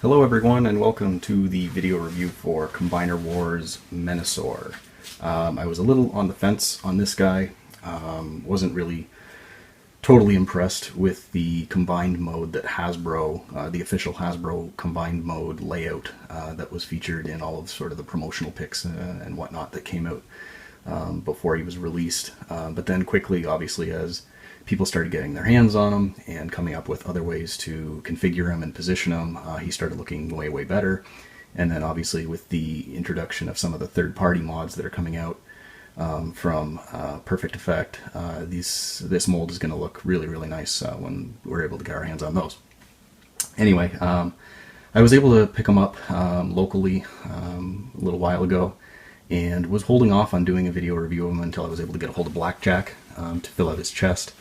Hello everyone and welcome to the video review for Combiner Wars Menasor. I was a little on the fence on this guy, wasn't really totally impressed with the combined mode that Hasbro, the official Hasbro combined mode layout that was featured in all of sort of the promotional pics and whatnot that came out before he was released. But then quickly, obviously, as people started getting their hands on him and coming up with other ways to configure him and position him, he started looking way better. And then obviously with the introduction of some of the third-party mods that are coming out from Perfect Effect, this mold is going to look really nice when we're able to get our hands on those. Anyway, I was able to pick them up locally a little while ago and was holding off on doing a video review of him until I was able to get a hold of Blackjack to fill out his chest.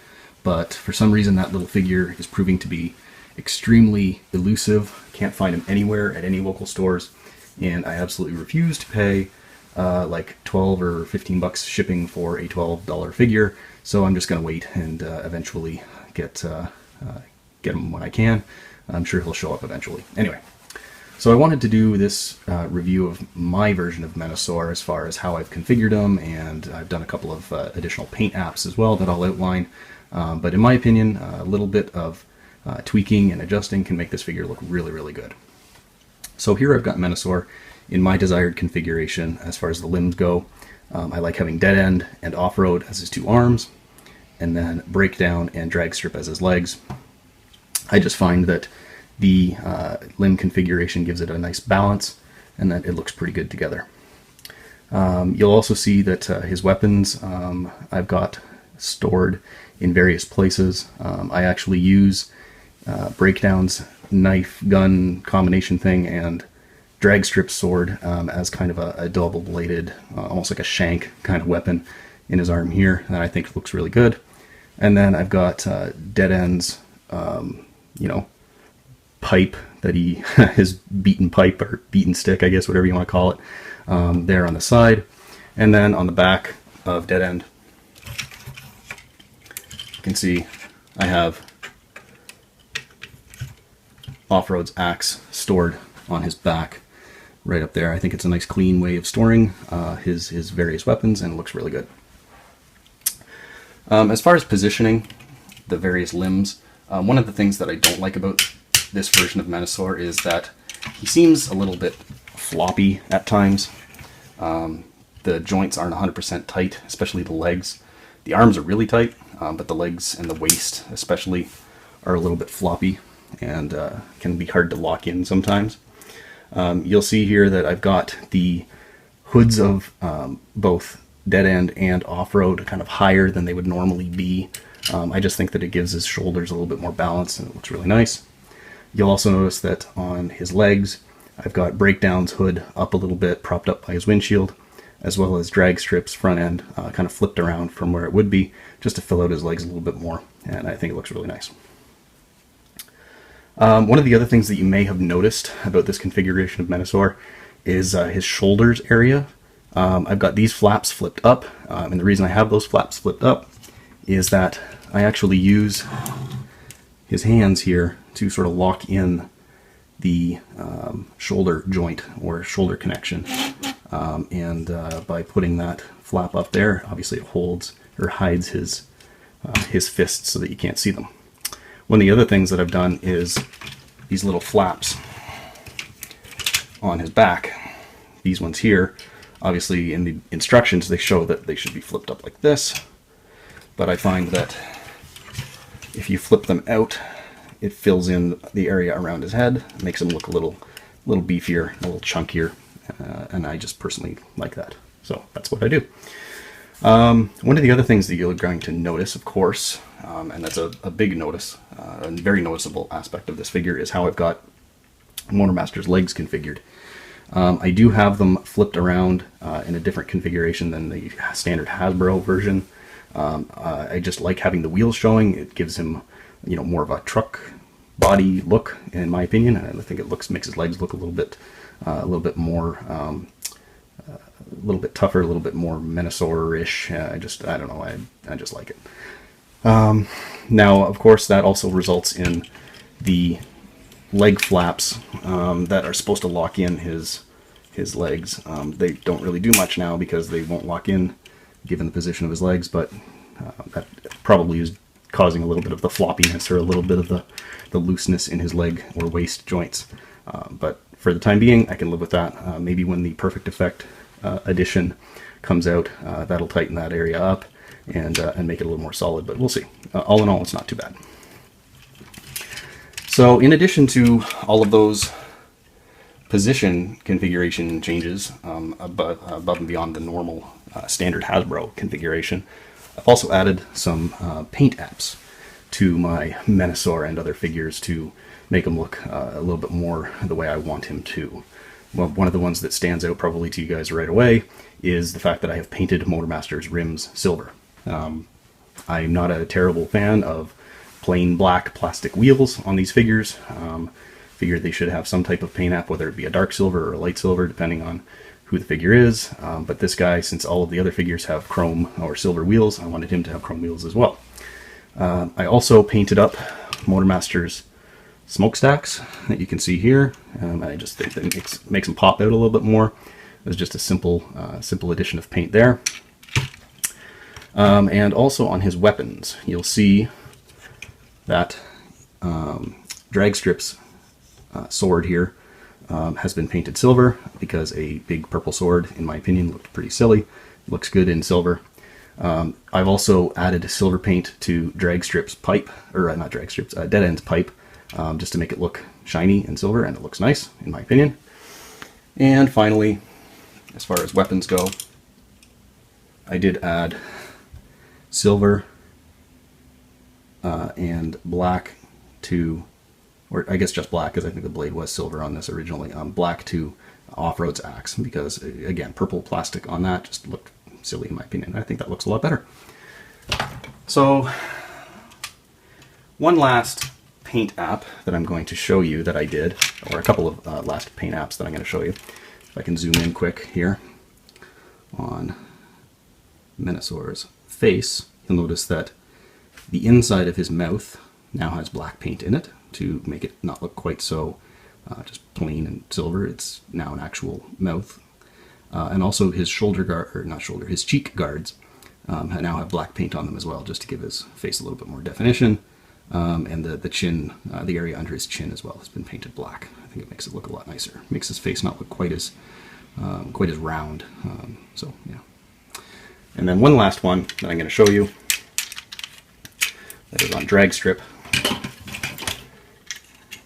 But for some reason that little figure is proving to be extremely elusive. Can't find him anywhere at any local stores, and I absolutely refuse to pay like 12 or 15 bucks shipping for a $12 figure, so I'm just going to wait and eventually get him when I can. I'm sure he'll show up eventually. Anyway, so I wanted to do this review of my version of Menasor as far as how I've configured him, and I've done a couple of additional paint apps as well that I'll outline. But in my opinion, a little bit of tweaking and adjusting can make this figure look really good. So here I've got Menasor in my desired configuration as far as the limbs go. I like having dead end and off-road as his two arms, and then breakdown and drag strip as his legs. I just find that the limb configuration gives it a nice balance and that it looks pretty good together. You'll also see that his weapons I've got stored in various places. I actually use breakdown's knife gun combination thing and drag strip sword as kind of a double bladed, almost like a shank kind of weapon in his arm here that I think looks really good. And then I've got dead ends, pipe that he his beaten pipe or beaten stick, I guess, whatever you want to call it, there on the side. And then on the back of dead end, you can see I have Off-Road's axe stored on his back right up there. I think it's a nice clean way of storing his various weapons, and it looks really good. As far as positioning the various limbs, one of the things that I don't like about this version of Menasor is that he seems a little bit floppy at times. The joints aren't 100% tight, especially the legs. The arms are really tight, but the legs and the waist especially are a little bit floppy and can be hard to lock in sometimes. You'll see here that I've got the hoods of both dead end and off-road kind of higher than they would normally be. I just think that it gives his shoulders a little bit more balance and it looks really nice. You'll also notice that on his legs I've got Breakdown's hood up a little bit, propped up by his windshield, as well as drag strips front end kind of flipped around from where it would be, just to fill out his legs a little bit more, and I think it looks really nice. One of the other things that you may have noticed about this configuration of Menasor is his shoulders area. I've got these flaps flipped up, and the reason I have those flaps flipped up is that I actually use his hands here to sort of lock in the shoulder joint or shoulder connection. By putting that flap up there, obviously it holds or hides his fists so that you can't see them. One of the other things that I've done is these little flaps on his back. These ones here, obviously in the instructions they show that they should be flipped up like this, but I find that if you flip them out, it fills in the area around his head, makes him look a little beefier, a little chunkier, and I just personally like that. So that's what I do. One of the other things that you're going to notice, of course, and that's a big notice, a very noticeable aspect of this figure, is how I've got Motormaster's legs configured. I do have them flipped around in a different configuration than the standard Hasbro version. I just like having the wheels showing. It gives him, more of a truck body look, in my opinion, and I think it makes his legs look a little bit more, a little bit tougher, a little bit more Menasor-ish. I don't know. I just like it. Now, of course, that also results in the leg flaps that are supposed to lock in his legs. They don't really do much now because they won't lock in given the position of his legs, but that probably is causing a little bit of the floppiness or a little bit of the looseness in his leg or waist joints. But for the time being, I can live with that. Maybe when the Perfect Effect edition comes out, that'll tighten that area up and make it a little more solid, but we'll see. All in all, it's not too bad. So in addition to all of those position configuration changes above and beyond the normal standard Hasbro configuration, I've also added some paint apps to my Menasor and other figures to make them look a little bit more the way I want him to. Well, one of the ones that stands out probably to you guys right away is the fact that I have painted Motormaster's rims silver. I'm not a terrible fan of plain black plastic wheels on these figures. Figure they should have some type of paint app, whether it be a dark silver or a light silver, depending on who the figure is. But this guy, since all of the other figures have chrome or silver wheels, I wanted him to have chrome wheels as well. I also painted up Motormaster's smokestacks that you can see here. I just think that makes them pop out a little bit more. It was just a simple addition of paint there. And also on his weapons, you'll see that drag strips sword here has been painted silver because a big purple sword, in my opinion, looked pretty silly. Looks good in silver. I've also added silver paint to drag strips pipe, or not drag strips, dead ends pipe, just to make it look shiny and silver, and it looks nice, in my opinion. And finally, as far as weapons go, I did add silver and black to, or I guess just black, because I think the blade was silver on this originally, black to Off-Road's axe, because again, purple plastic on that just looked silly in my opinion. I think that looks a lot better. So one last paint app that I'm going to show you that I did, or a couple of last paint apps that I'm going to show you. If I can zoom in quick here on Menasor's face, you'll notice that the inside of his mouth now has black paint in it to make it not look quite so just plain and silver. It's now an actual mouth. And also his shoulder guard, or not shoulder, his cheek guards now have black paint on them as well, just to give his face a little bit more definition. And the chin, the area under his chin as well, has been painted black. I think it makes it look a lot nicer. Makes his face not look quite as round. So yeah. And then one last one that I'm going to show you that is on drag strip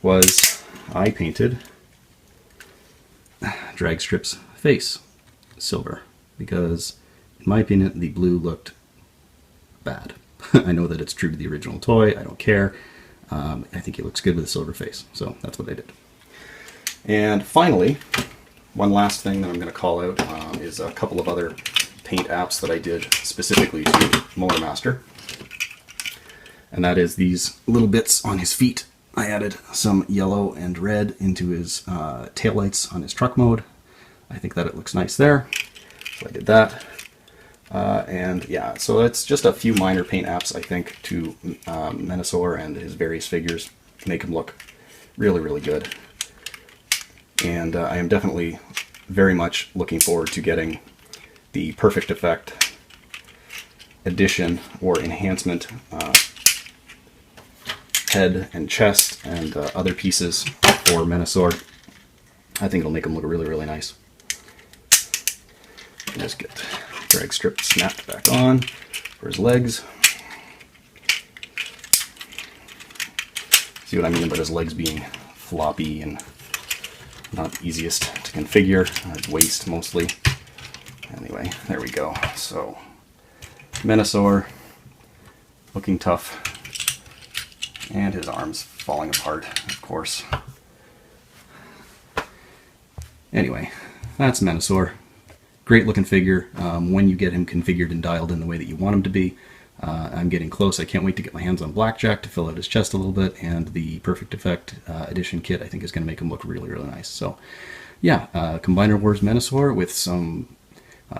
was I painted drag strip's face silver because, in my opinion, the blue looked bad. I know that it's true to the original toy. I don't care. I think he looks good with a silver face, so that's what I did. And finally, one last thing that I'm going to call out is a couple of other paint apps that I did specifically to Motormaster. And that is these little bits on his feet. I added some yellow and red into his taillights on his truck mode. I think that it looks nice there, so I did that. And yeah, so it's just a few minor paint apps, I think, to Menasor and his various figures to make him look really, really good. And I am definitely very much looking forward to getting the Perfect Effect addition or enhancement head and chest and other pieces for Menasor. I think it'll make him look really, really nice. Just get drag strip snapped back on for his legs. See what I mean about his legs being floppy and not easiest to configure. His waist mostly. Anyway, there we go. So Menasor looking tough, and his arms falling apart, of course. Anyway, that's Menasor. Great looking figure when you get him configured and dialed in the way that you want him to be. I'm getting close. I can't wait to get my hands on Blackjack to fill out his chest a little bit, and the Perfect Effect edition kit I think is going to make him look really, really nice. So yeah, Combiner Wars Menasor with some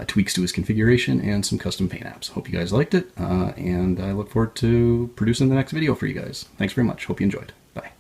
tweaks to his configuration and some custom paint apps. Hope you guys liked it, and I look forward to producing the next video for you guys. Thanks very much. Hope you enjoyed. Bye.